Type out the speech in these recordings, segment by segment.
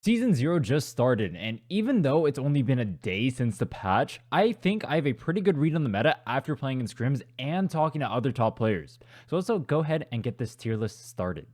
Season 0 just started, and even though it's only been a day since the patch, I think I have a pretty good read on the meta after playing in scrims and talking to other top players. So let's go ahead and get this tier list started.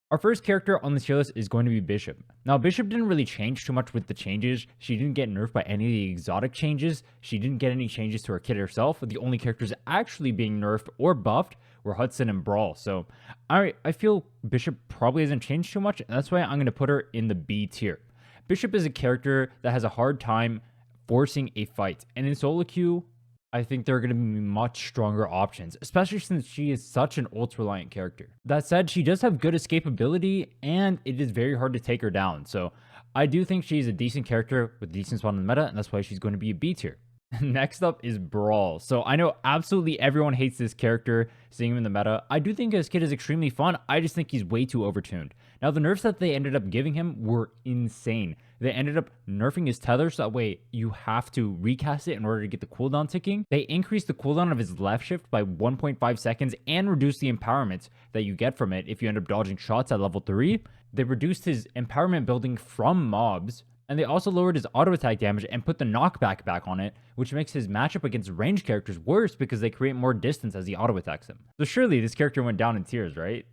Our first character on the tier list is going to be Bishop. Now, Bishop didn't really change too much with the changes. She didn't get nerfed by any of the exotic changes. She didn't get any changes to her kit herself. The only characters actually being nerfed or buffed were Hudson and Brall. So I feel Bishop probably hasn't changed too much, and that's why I'm going to put her in the B tier. Bishop is a character that has a hard time forcing a fight, and in solo queue, I think there are going to be much stronger options, especially since she is such an ult-reliant character. That said, she does have good escapability, and it is very hard to take her down. So I do think she's a decent character with a decent spot in the meta, and that's why she's going to be a B tier. Next up is Brall. So I know absolutely everyone hates this character, seeing him in the meta. I do think his kit is extremely fun. I just think he's way too overtuned. Now, the nerfs that they ended up giving him were insane. They ended up nerfing his tether, so that way you have to recast it in order to get the cooldown ticking. They increased the cooldown of his left shift by 1.5 seconds and reduced the empowerment that you get from it if you end up dodging shots at level 3. They reduced his empowerment building from mobs, and they also lowered his auto attack damage and put the knockback back on it, which makes his matchup against ranged characters worse because they create more distance as he auto attacks them. So surely this character went down in tiers, right?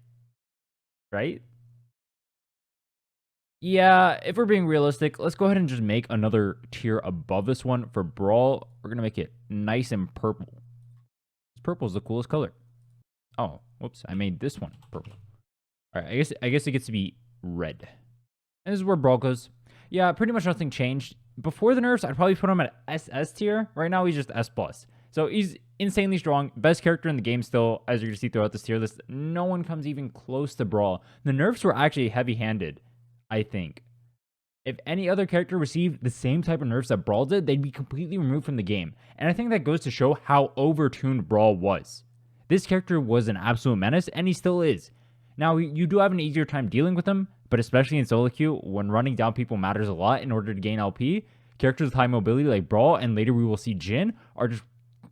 Right? Yeah, if we're being realistic, let's go ahead and just make another tier above this one for Brall. We're going to make it nice and purple. Purple is the coolest color. Oh, whoops. I made this one purple. All right, I guess it gets to be red. And this is where Brall goes. Yeah, pretty much nothing changed. Before the nerfs, I'd probably put him at SS tier. Right now, he's just S+. So he's insanely strong. Best character in the game still, as you're going to see throughout this tier list. No one comes even close to Brall. The nerfs were actually heavy-handed, I think. If any other character received the same type of nerfs that Brall did, they'd be completely removed from the game. And I think that goes to show how overtuned Brall was. This character was an absolute menace, and he still is. Now, you do have an easier time dealing with him, but especially in solo queue, when running down people matters a lot in order to gain LP, characters with high mobility like Brall, and later we will see Jhin, are just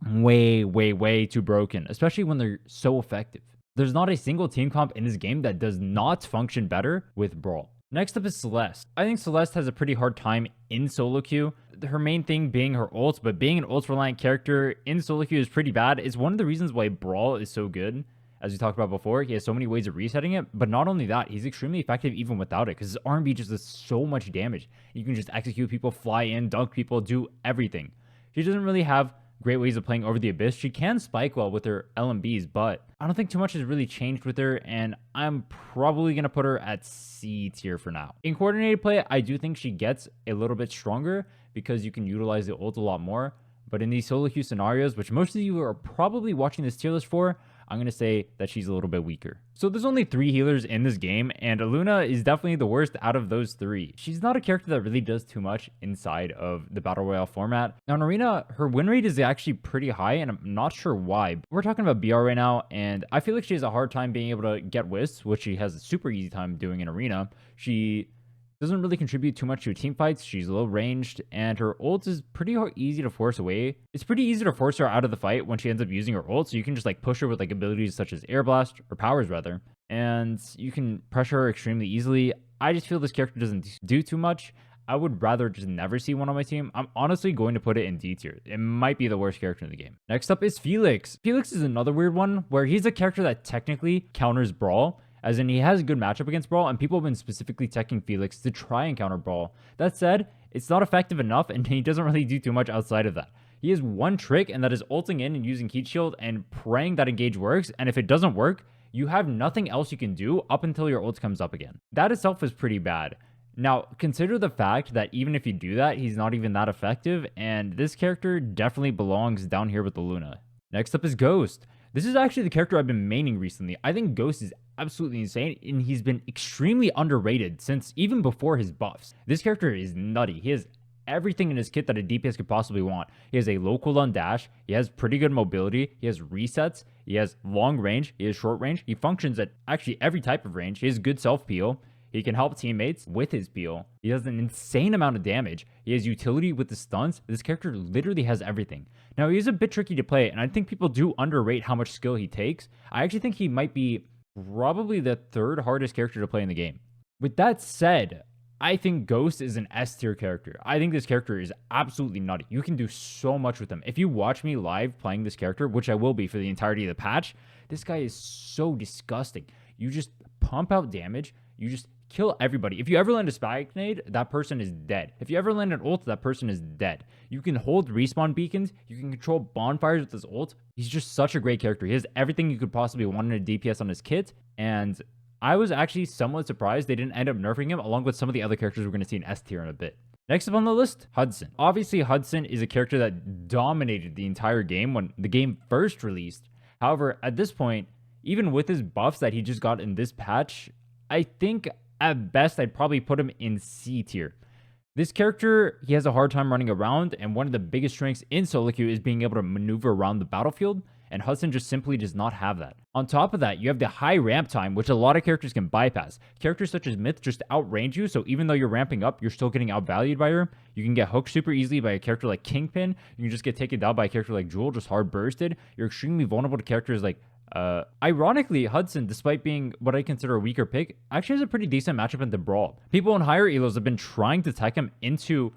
way too broken, especially when they're so effective. There's not a single team comp in this game that does not function better with Brall. Next up is Celeste. I think Celeste has a pretty hard time in solo queue. Her main thing being her ult, but being an ult-reliant character in solo queue is pretty bad. It's one of the reasons why Brall is so good. As we talked about before, he has so many ways of resetting it, but not only that, he's extremely effective even without it, because his R&B just does so much damage. You can just execute people, fly in, dunk people, do everything. She doesn't really have great ways of playing over the abyss. She can spike well with her LMBs, but I don't think too much has really changed with her, and I'm probably going to put her at C tier for now. In coordinated play, I do think she gets a little bit stronger because you can utilize the ult a lot more, but in these solo queue scenarios, which most of you are probably watching this tier list for, I'm going to say that she's a little bit weaker. So there's only 3 healers in this game, and Elluna is definitely the worst out of those 3. She's not a character that really does too much inside of the Battle Royale format. Now in Arena, her win rate is actually pretty high, and I'm not sure why. We're talking about BR right now, and I feel like she has a hard time being able to get wisps, which she has a super easy time doing in Arena. She doesn't really contribute too much to team fights. She's low ranged, and her ult is pretty easy to force away. It's pretty easy to force her out of the fight when she ends up using her ult, so you can just like push her with like abilities such as Air Blast, or Powers rather, and you can pressure her extremely easily. I just feel this character doesn't do too much. I would rather just never see one on my team. I'm honestly going to put it in D tier. It might be the worst character in the game. Next up is Felix. Felix is another weird one where he's a character that technically counters Brall, as in he has a good matchup against Brall, and people have been specifically teching Felix to try and counter Brall. That said, it's not effective enough, and he doesn't really do too much outside of that. He has one trick, and that is ulting in and using Heat Shield and praying that engage works, and if it doesn't work, you have nothing else you can do up until your ult comes up again. That itself is pretty bad. Now, consider the fact that even if you do that, he's not even that effective, and this character definitely belongs down here with Elluna. Next up is Ghost. This is actually the character I've been maining recently. I think Ghost is absolutely insane, and he's been extremely underrated since even before his buffs. This character is nutty. He has everything in his kit that a DPS could possibly want. He has a low cooldown dash, he has pretty good mobility, he has resets, he has long range, he has short range, he functions at actually every type of range, he has good self-peel, he can help teammates with his peel, he does an insane amount of damage, he has utility with the stunts. This character literally has everything. Now, he is a bit tricky to play, and I think people do underrate how much skill he takes. I actually think he might be probably the 3rd hardest character to play in the game. With that said, I think Ghost is an S tier character. I think this character is absolutely nutty. You can do so much with him. If you watch me live playing this character, which I will be for the entirety of the patch, this guy is so disgusting. You just pump out damage. You just kill everybody. If you ever land a spike nade, that person is dead. If you ever land an ult, that person is dead. You can hold respawn beacons. You can control bonfires with his ult. He's just such a great character. He has everything you could possibly want in a DPS on his kit. And I was actually somewhat surprised they didn't end up nerfing him along with some of the other characters we're going to see in S tier in a bit. Next up on the list, Hudson. Obviously, Hudson is a character that dominated the entire game when the game first released. However, at this point, even with his buffs that he just got in this patch, I think at best I'd probably put him in C tier. This character, he has a hard time running around, and one of the biggest strengths in solo queue is being able to maneuver around the battlefield, and Hudson just simply does not have that. On top of that, you have the high ramp time, which a lot of characters can bypass. Characters such as Myth just outrange you, so even though you're ramping up, you're still getting outvalued by her. You can get hooked super easily by a character like Kingpin. You can just get taken down by a character like Joule, just hard bursted. You're extremely vulnerable to characters like ironically, Hudson, despite being what I consider a weaker pick, actually has a pretty decent matchup into Brall. People in higher elos have been trying to tech him into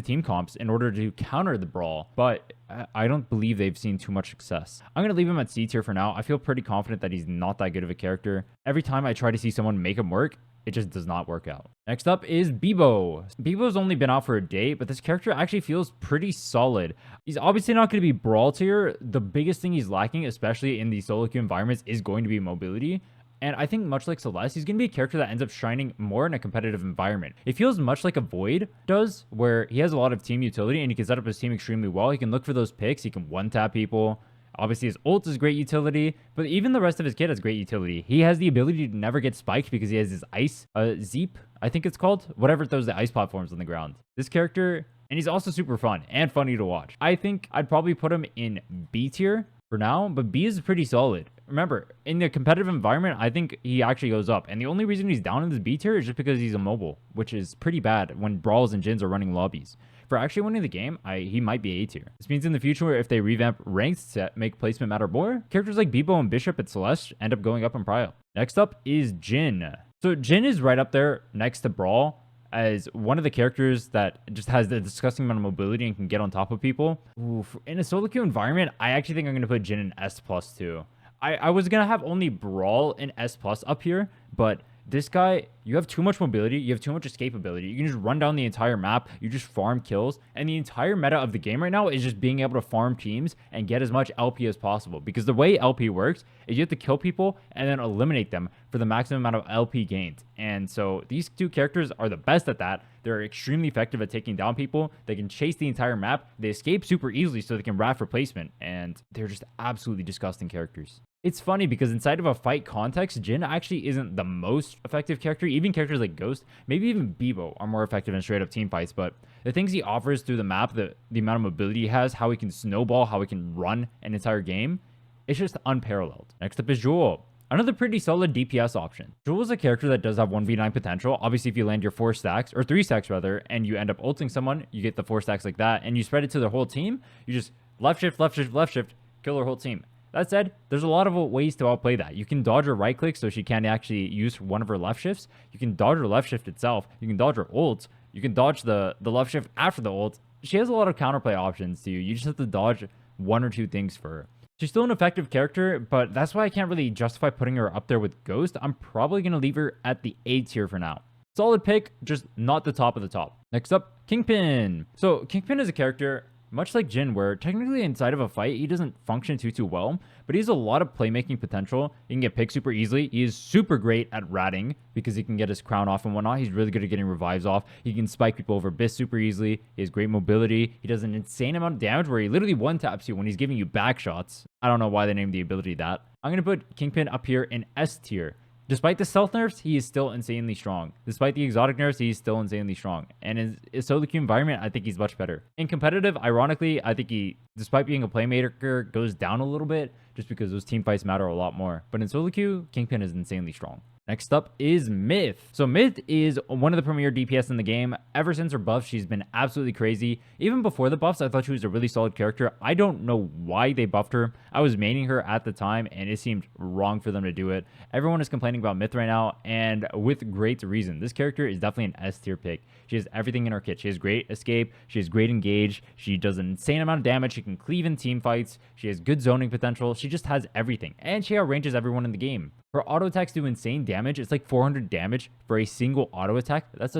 team comps in order to counter the Brall, but I don't believe they've seen too much success. I'm going to leave him at C tier for now. I feel pretty confident that he's not that good of a character. Every time I try to see someone make him work, it just does not work out. Next up is Beebo. Beebo's only been out for a day, but this character actually feels pretty solid. He's obviously not going to be Brawl tier. The biggest thing he's lacking, especially in the solo queue environments, is going to be mobility. And I think much like Celeste, he's going to be a character that ends up shining more in a competitive environment. It feels much like a Void does, where he has a lot of team utility and he can set up his team extremely well. He can look for those picks. He can one-tap people. Obviously, his ult is great utility, but even the rest of his kit has great utility. He has the ability to never get spiked because he has his ice, Zeep, I think it's called. Whatever throws the ice platforms on the ground. This character, and he's also super fun and funny to watch. I think I'd probably put him in B tier for now, but B is pretty solid. Remember, in the competitive environment, I think he actually goes up. And the only reason he's down in this B tier is just because he's immobile, which is pretty bad when Brawls and Jins are running lobbies. For actually winning the game, he might be A tier. This means in the future, if they revamp ranks to make placement matter more, characters like Beebo and Bishop and Celeste end up going up in prio. Next up is Jhin. So Jhin is right up there next to Brall as one of the characters that just has the disgusting amount of mobility and can get on top of people. Oof. In a solo queue environment, I actually think I'm going to put Jhin in S+ too. I was going to have only Brall in S+ up here, but this guy, you have too much mobility, you have too much escapability. You can just run down the entire map, you just farm kills, and the entire meta of the game right now is just being able to farm teams and get as much LP as possible. Because the way LP works is you have to kill people and then eliminate them for the maximum amount of LP gained. And so these two characters are the best at that. They're extremely effective at taking down people. They can chase the entire map. They escape super easily so they can wrap replacement. And they're just absolutely disgusting characters. It's funny because inside of a fight context, Jhin actually isn't the most effective character. Even characters like Ghost, maybe even Beebo are more effective in straight up team fights. But the things he offers through the map, the amount of mobility he has, how he can snowball, how he can run an entire game, it's just unparalleled. Next up is Joule. Another pretty solid DPS option. Joule is a character that does have 1v9 potential. Obviously, if you land your 4 stacks, or 3 stacks rather, and you end up ulting someone, you get the 4 stacks like that, and you spread it to the whole team, you just left shift, left shift, left shift, kill their whole team. That said, there's a lot of ways to outplay that. You can dodge her right click so she can't actually use one of her left shifts. You can dodge her left shift itself. You can dodge her ult. You can dodge the left shift after the ult. She has a lot of counterplay options to you. You just have to dodge 1 or 2 things for her. She's still an effective character, but that's why I can't really justify putting her up there with Ghost. I'm probably going to leave her at the A tier for now. Solid pick, just not the top of the top. Next up, Kingpin. So Kingpin is a character much like Jhin, where technically inside of a fight, he doesn't function too well, but he has a lot of playmaking potential. He can get picked super easily. He is super great at ratting because he can get his crown off and whatnot. He's really good at getting revives off. He can spike people over Biss super easily. He has great mobility. He does an insane amount of damage where he literally one-taps you when he's giving you back shots. I don't know why they named the ability that. I'm going to put Kingpin up here in S tier. Despite the stealth nerfs, he is still insanely strong. Despite the exotic nerfs, he's still insanely strong. And in a solo queue environment, I think he's much better. In competitive, ironically, I think he, despite being a playmaker, goes down a little bit just because those team fights matter a lot more. But in solo queue, Kingpin is insanely strong. Next up is Myth. So Myth is one of the premier DPS in the game. Ever since her buff, she's been absolutely crazy. Even before the buffs, I thought she was a really solid character. I don't know why they buffed her. I was maining her at the time, and it seemed wrong for them to do it. Everyone is complaining about Myth right now, and with great reason. This character is definitely an S tier pick. She has everything in her kit. She has great escape. She has great engage. She does an insane amount of damage. She can cleave in team fights. She has good zoning potential. She just has everything, and she outranges everyone in the game. Her auto attacks do insane damage. It's like 400 damage for a single auto attack. That's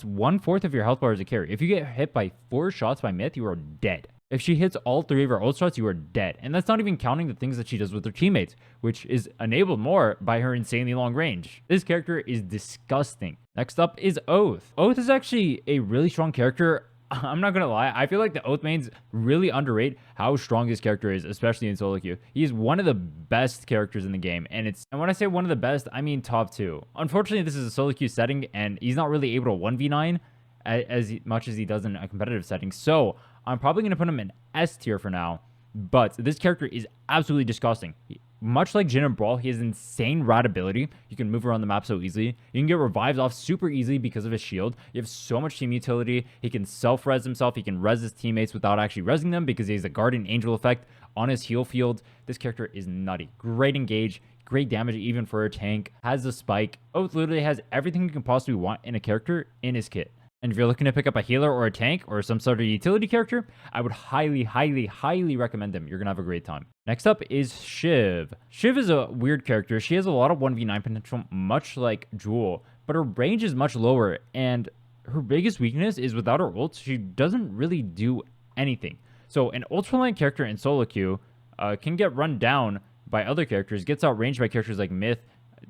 1/4 of your health bar as a carry. If you get hit by 4 shots by Myth, you are dead. If she hits all 3 of her ult shots, you are dead. And that's not even counting the things that she does with her teammates, which is enabled more by her insanely long range. This character is disgusting. Next up is Oath. Oath is actually a really strong character. I'm not gonna lie, I feel like the Oath mains really underrate how strong his character is, especially in solo queue. He is one of the best characters in the game, and when I say one of the best, I mean top 2. Unfortunately, this is a solo queue setting, and he's not really able to 1v9 as much as he does in a competitive setting. So I'm probably gonna put him in S tier for now. But this character is absolutely disgusting. Much like Jhin and Brall, he has insane rat ability. You can move around the map so easily. You can get revived off super easily because of his shield. You have so much team utility. He can self-res himself. He can res his teammates without actually resing them because he has a guardian angel effect on his heal field. This character is nutty. Great engage. Great damage even for a tank. Has the spike. Oath literally has everything you can possibly want in a character in his kit. And if you're looking to pick up a healer or a tank or some sort of utility character, I would highly, highly, highly recommend him. You're going to have a great time. Next up is Shiv. Shiv is a weird character. She has a lot of 1v9 potential, much like Joule, but her range is much lower. And her biggest weakness is without her ult, she doesn't really do anything. So an ultra-line character in solo queue can get run down by other characters, gets outranged by characters like Myth,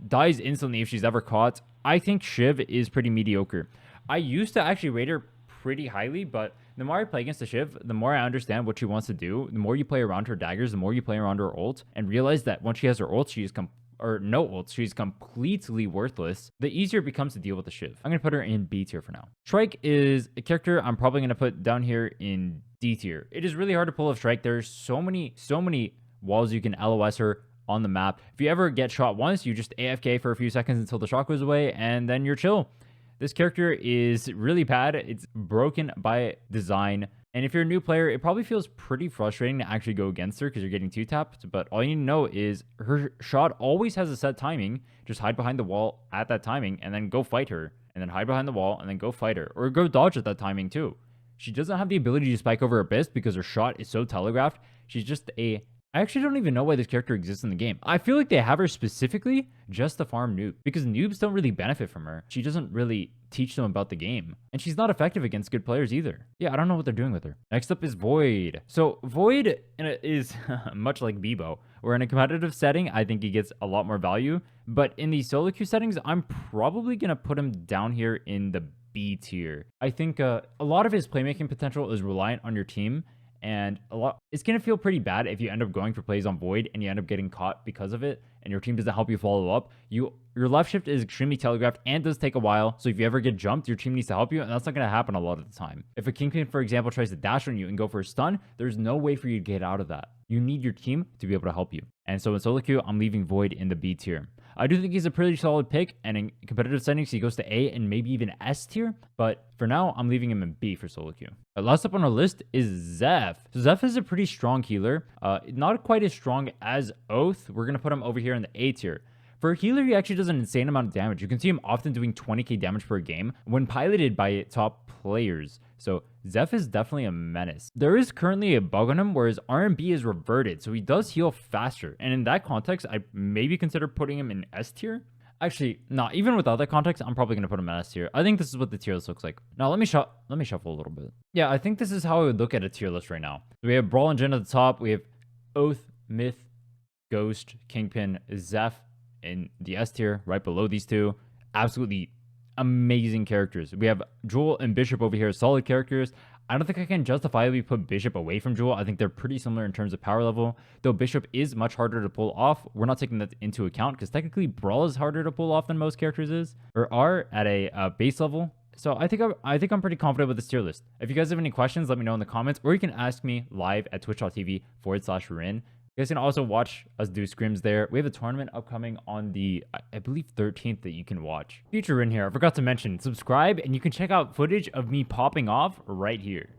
dies instantly if she's ever caught. I think Shiv is pretty mediocre. I used to actually rate her pretty highly, but the more I play against the Shiv, the more I understand what she wants to do. The more you play around her daggers, the more you play around her ult, and realize that once she has her ult, she's completely worthless. The easier it becomes to deal with the Shiv. I'm going to put her in B tier for now. Shrike is a character I'm probably going to put down here in D tier. It is really hard to pull off Shrike. There's so many walls you can LOS her on the map. If you ever get shot once, you just AFK for a few seconds until the shot goes away, and then you're chill. This character is really bad. It's broken by design. And if you're a new player, it probably feels pretty frustrating to actually go against her because you're getting 2-tapped. But all you need to know is her shot always has a set timing. Just hide behind the wall at that timing and then go fight her. And then hide behind the wall and then go fight her. Or go dodge at that timing too. She doesn't have the ability to spike over Abyss because her shot is so telegraphed. She's just I actually don't even know why this character exists in the game. I feel like they have her specifically just to farm noobs, because noobs don't really benefit from her. She doesn't really teach them about the game, and she's not effective against good players either. Yeah, I don't know what they're doing with her. Next up is Void. So Void is much like Beebo, where in a competitive setting, I think he gets a lot more value, but in these solo queue settings, I'm probably going to put him down here in the B tier. I think a lot of his playmaking potential is reliant on your team, and it's going to feel pretty bad if you end up going for plays on Void and you end up getting caught because of it, and your team doesn't help you follow up. Your left shift is extremely telegraphed and does take a while, so if you ever get jumped, your team needs to help you, and that's not going to happen a lot of the time. If a Kingpin, for example, tries to dash on you and go for a stun, there's no way for you to get out of that. You need your team to be able to help you. And so in solo queue, I'm leaving Void in the B tier. I do think he's a pretty solid pick, and in competitive settings, he goes to A and maybe even S tier, but for now, I'm leaving him in B for solo queue. Last up on our list is Zeph. So Zeph is a pretty strong healer, not quite as strong as Oath. We're going to put him over here in the A tier. For a healer, he actually does an insane amount of damage. You can see him often doing 20k damage per game when piloted by top players. So Zeph is definitely a menace. There is currently a bug on him where his RMB is reverted, so he does heal faster. And in that context, I maybe consider putting him in S tier. Actually, no, even without that context, I'm probably going to put him in S tier. I think this is what the tier list looks like. Now, let me shuffle a little bit. Yeah, I think this is how I would look at a tier list right now. So we have Brall and Jhin at the top. We have Oath, Myth, Ghost, Kingpin, Zeph in the S tier, right below these two. Absolutely amazing characters. We have Joule and Bishop over here, solid characters. I don't think I can justifiably put Bishop away from Joule. I think they're pretty similar in terms of power level, though Bishop is much harder to pull off. We're not taking that into account because technically Brall is harder to pull off than most characters are at a base level. So I think I'm pretty confident with this tier list. If you guys have any questions, let me know in the comments, or you can ask me live at twitch.tv/Rhinne. You guys can also watch us do scrims there. We have a tournament upcoming on the, I believe, 13th that you can watch. Future Rhinne here. I forgot to mention, subscribe and you can check out footage of me popping off right here.